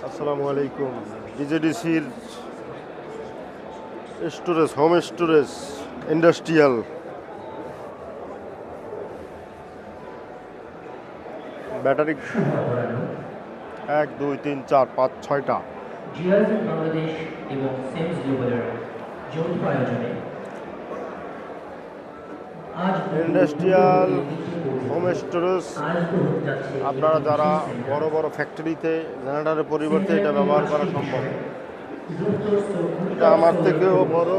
আসসালামু আলাইকুম। ডিজেডিসির storage, home storage, industrial battery 1 2 3 4 5 6টা জিয়ারফিন বাংলাদেশ এবং সেমস গ্লোবালের যৌথ আয়োজনে আজ ইন্ডাস্ট্রিয়াল হোম স্টোরেজ। আয়োজিত হতে যাচ্ছে আপনারা যারা একটি সেমিনার। বড় বড় ফ্যাক্টরিতে জেনারেটরের পরিবর্তে এটা ব্যবহার করা সম্ভব। এটা আমার থেকেও বড়,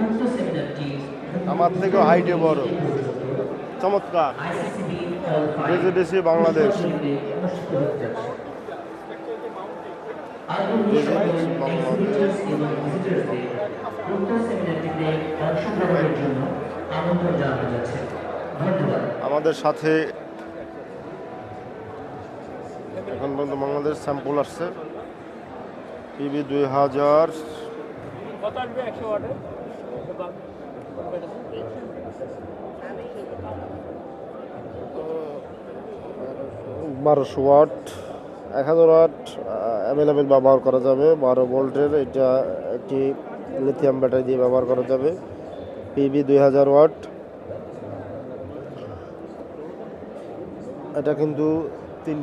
উক্ত সেমিনারটি আমার থেকেও হাইটে বড়। চমৎকার। আইসিসিবি হল 5 ডিজেডিসি বাংলাদেশ। অনুষ্ঠিত হতে যাচ্ছে। আগ্রহী সকল ডিজেডিসি বাংলাদেশ। এক্সিবিটর্স এবং ভিজিটরসদের উক্ত সেমিনারটিতে অংশগ্রহণের জন্য আমন্ত্রণ জানানো যাচ্ছে। ধন্যবাদ। আমাদের সাথে এখন পর্যন্ত বাংলাদেশ স্যাম্পল আসছে পিবি 2000 1200 ওয়াট, 1000 ওয়াট অ্যাভেলেবেল ব্যবহার করা যাবে। 12 ভোল্টের এটা একটি লিথিয়াম ব্যাটারি দিয়ে ব্যবহার করা যাবে। PB 2000 watt. এটা কিন্তু তিন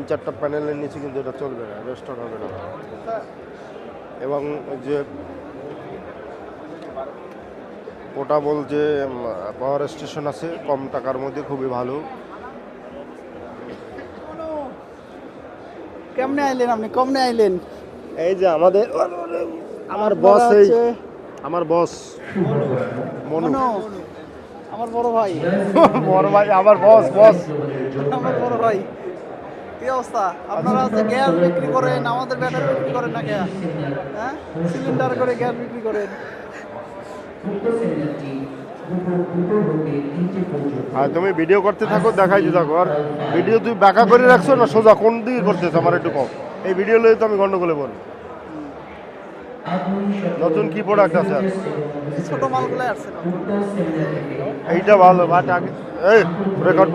চারটা প্যানেলের নিচে কিন্তু এটা চলবে না, রেস্টোর হবে না। এবং যে পোর্টাবল যে পাওয়ার স্টেশন আছে কম টাকার মধ্যে, খুবই ভালো। কেমনে আইলেন আপনি? কমনে আইলেন? এই যে আমার বস, আমার বস মনু। মনু, আমার বড় ভাই। বড় ভাই আমার বস। আমার বড় ভাই। কি অবস্থা? আপনারা হচ্ছে গ্যাস বিক্রি করেন, আমাদের ব্যাটারি বিক্রি করেন না গ্যাস? হ্যাঁ, সিলিন্ডার করে গ্যাস বিক্রি করেন। উক্ত সেমিনারটি দুপুর 2টো হতে 3টে পর্যন্ত। আর তুমি ভিডিও করতে থাকো, দেখাই দিতে থাকো। আর ভিডিও তুই বাঁকা করে রাখছো না সোজা, কোন দিকে করতেছ আমার একটু কম। এই ভিডিও লয়ে তো আমি গন্ডগোলে বলি। নতুন কি প্রোডাক্ট আছে? ছোট মালগুলো আসছে না। উক্ত সেমিনার থেকে এইটা ভালো বাট আগে এই রেকর্ড